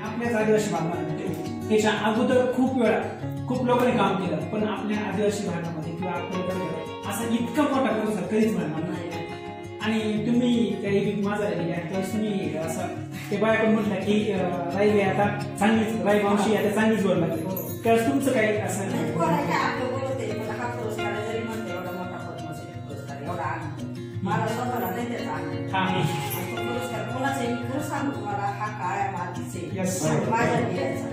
आपल्याच आदिवासी भागामध्ये त्याच्या अगोदर खूप वेळा खूप लोकांनी काम केलं, पण आपल्या आदिवासी भागामध्ये किंवा आपल्याकडे असा इतका मोठा पुरस्कार कधीच मिळणार नाही. आणि तुम्ही काही माझा त्यावेळेस तुम्ही असं ते बाया पण म्हटलं की राई आता चांगलीच राई मावशी आता चांगलीच बोल लागली, त्यावेळेस तुमचं काही असं मला स्वतःला नाही त्याचा आनंद पुरस्कार कोणाचाही मी खरं सांगू तुम्हाला हा काळ्या मातीचे माझ्या दिल्याचा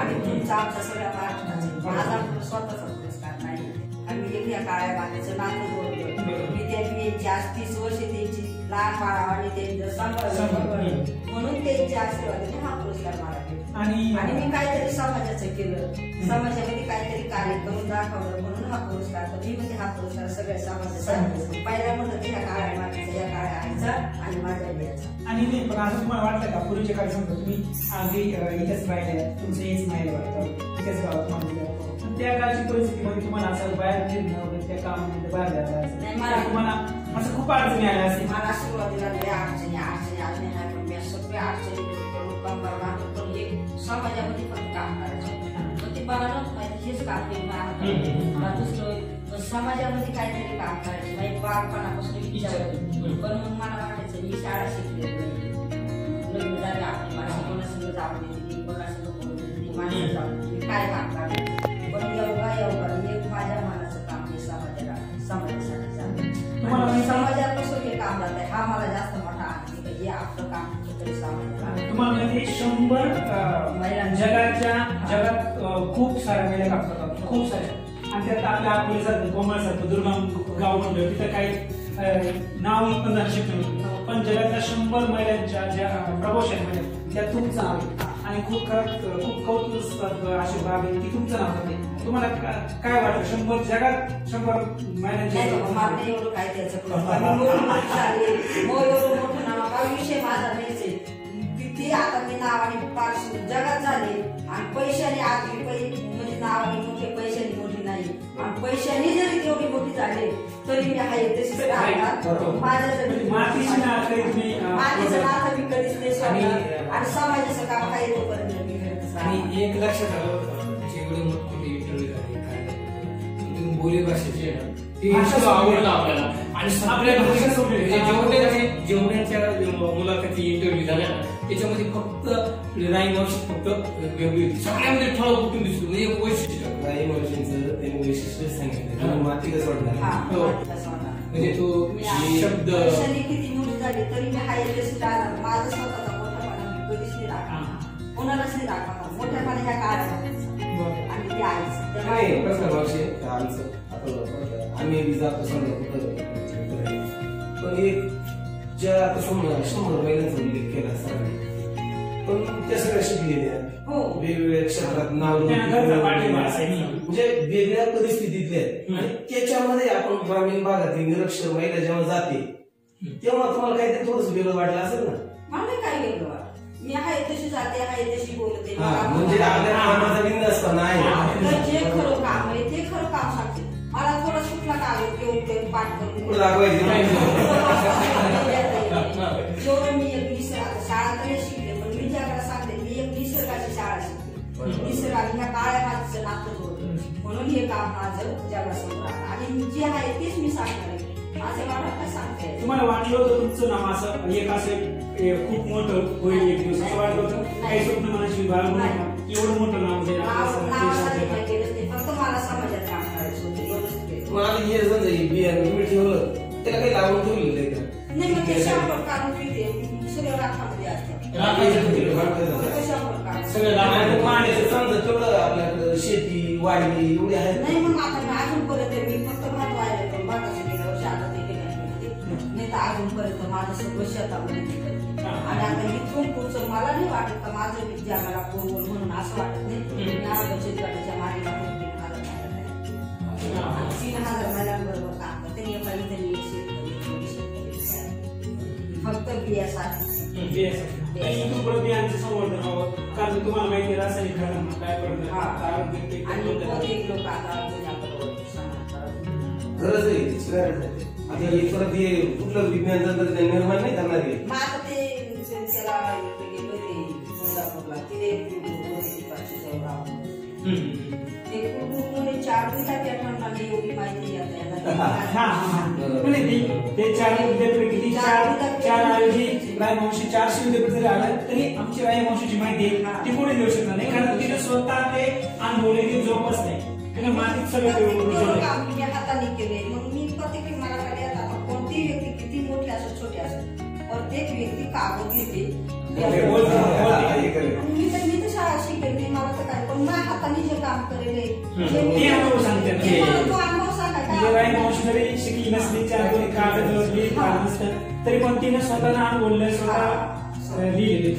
आणि तुमचा आमच्या सगळ्या महाराष्ट्राचा माझा स्वतःचा पुरस्कार नाही. आम्ही एक या काळ्या मातीचं नातं जोडलं. मी त्यांनी आज 30 वर्ष त्यांची लहान बाळा आणि त्यांचं सांभाळलं म्हणून त्यांचे आशीर्वाद हा पुरस्कार मला भेटला. आणि मी काहीतरी समाजाचं केलं, समाजामध्ये काहीतरी कार्य करून दाखवलं म्हणून हा पुरस्कार. तर मी म्हणजे हा पुरस्कार सगळ्या समाजाचा पहिला म्हणलं की ह्या काळ्या मातीचा, या काळ्या आईचा आणि माझ्या बियाचा. आणि नाही पण असं तुम्हाला वाटतं का पूर्वीच्या काळी समजा तुम्ही अगदी इथेच राहिले, तुमचं हेच नाही वाटतं इथेच गावात तुम्हाला त्या काळची परिस्थितीमध्ये तुम्हाला असं बाहेर फिरणं त्या कामामध्ये बाहेर जायचं तुम्हाला असं खूप अडचणी आल्या असतील. मला सुरुवातीला अडचणी आल्या नाही, पण मी सगळ्या अडचणी समाजामध्ये पण काम करायचं. पण ते मला नव्हतं माहिती हेच काम केलं दुसरं समाजामध्ये काहीतरी काम करायचं म्हणजे बालपणापासून विचार. पण मग मला वाटायचं मी शाळा शिकले लग्न झाले आपली माझी कोणासंग जाऊ देते कोणासंग बोलू देते माझं जाऊ काय काम करायचं. पण एवढा एक माझ्या मनाचं काम हे समाजासाठी झालं. समाजापासून हे काम जात आहे हा मला जास्त मोठा आनंद हे आपलं काम तरी समाजाला. तुम्हाला माहिती 100 जगात खूप साऱ्या महिला काम करतात, खूप साऱ्या. आणि त्यात आपल्या अकोल्यासारखं कोमलसारखं दुर्गम गाव म्हणलं तिथं काही नाव पण शक्य नव्हतं, पण जगातल्या 100 महिलांच्या ज्या प्रभावशाली महिला त्या तुमचं नाव आहे. आणि खूप कौतुक अशी बाब आहे की तुमचं नाव आहे. तुम्हाला काय वाटतं 100 जगात 100 महिलांच्या एवढं काय त्याचं विषय माझा नाहीच आहे. किती आता मी नावाने जगात झाले आणि पैशाने आधी म्हणजे नावाने मोठे पैशाने मोठी नाही आणि पैशाने जरी तेवढी मोठी झाली तरी मी आहे तशीच राहणार. मातीचं नातं मी कधीच नाही सोडणार आणि समाजाचं काम आहे तोपर्यंत मी करतच राहणार. आणि एक लक्षात आलं जेवढे मोठमोठे इंटरव्ह्यू झाले काय बोली भाषेची आवडलं आपल्याला आणि आपल्या जेवढ्याच्या मुलाखती इंटरव्ह्यू झाल्या त्याच्यामध्ये फक्त राई मावशी फक्त वेगळी होती, सगळ्यामध्ये ठळक कुठून दिसतो म्हणजे एक वैशिष्ट्य राई मावशींचं त्यांनी वैशिष्ट्य सांगितलं माती कसं वाटणार म्हणजे तो शब्द किती मोठी झाली तरी मी हाय तशी राहणार. माझं स्वतःचा मोठ्यापणा कधीच नाही राखणार, कोणालाच नाही राखणार. मोठ्यापणा ह्या काळात आणि ते आईच आम्ही जातो समजा पण एक ज्या आता 100 महिन्यांचा उल्लेख केला सरांनी पण त्या सगळ्या शिकलेल्या वेगवेगळ्या क्षेत्रात नाव म्हणजे वेगळ्या परिस्थितीतल्या आणि त्याच्यामध्ये आपण ग्रामीण भागातील निरक्षर महिला जेव्हा जाते तेव्हा तुम्हाला काहीतरी थोडंसं वेगळं वाटलं असेल ना. मला काय वेगळं वाटलं, मी आहे तशी जाते आहे तशी बोलते म्हणजे आपल्या कामाचा बिंदासपणा आहे. जे खरं काम आहे ते खरं काम सांगते. मला थोडं सुटला का पाठ करून जेवढं मी एक शाळा तरी शिकले पण मी ज्याकडे सांगते मी एक निसर्गाची शाळा शिकले. निसर्गाने ह्या काळ्या मातीचं नातं जोडलं म्हणून हे काम माझं जगासमोर आलं आणि जे आहे तेच मी सांगणार आहे. माझं मला काय सांगते. तुम्हाला वाटलं होतं तुमचं नाव असं एक असं खूप मोठं होईल एक दिवस असं वाटलं होतं काही स्वप्न मनाची एवढं मोठं नाव फक्त मला समाजात काम करायचं होतं. मला हे समजा बियाणं तुम्ही ठेवलं त्याला काही लावून ठेवलेलं आहे का? नाही मग ते शांपल काढून पिते सगळं राखामध्ये असतं. समजा तेवढं आपल्याकडं शेती वाढली एवढी आहे नाही. मग आता अजूनपर्यंत मी फक्त भात वाढले पण भाताचं गेल्या वर्षी आता ते नाही तर अजूनपर्यंत माझं सगळं शेतामध्ये आणि आता इथून पुढचं मला नाही वाटत का माझं मी जगाला पूर्वल म्हणून असं वाटत नाही. बचत गटाच्या मागे 3,000 महिलांबरोबर काम करते. बियांचं संवर्धन हवं, कारण तुम्हाला माहिती रासायनिक खतांना काय आणि गरज आहे, त्याची गरज आहे. आता हे परत हे कुठलं विज्ञान तंत्रज्ञान निर्माण नाही करणार आहे. मग आता ते त्याला गेले ते कोल्हापूरला तिथे ते कुटुंब 4 दिवसात या ठरणारी एवढी माहिती घेता ते 4 विद्यापैकी 4 ऐवजी रायवंशी 400 विद्यापीठ जरी आलं तरी आमची रायवंशीची माहिती ती कोणी देऊ शकणार नाही, कारण तिने स्वतः ते अनुभवले की जोपच नाही. मातीत सगळं हाताने केले. मग मी प्रत्येक मला काय आता कोणती व्यक्ती किती मोठी असो छोटी असो प्रत्येक व्यक्ती कागद घेते. मी तर शाळा शिकेल, मला तर काय पण माझ्या हाताने जे काम करेल अनुभव सांगते. रायवंशी जरी शिकली नसली, 4 कागद तरी पण तिने स्वतःला अनुभवलं, स्वतः लिहिलेले.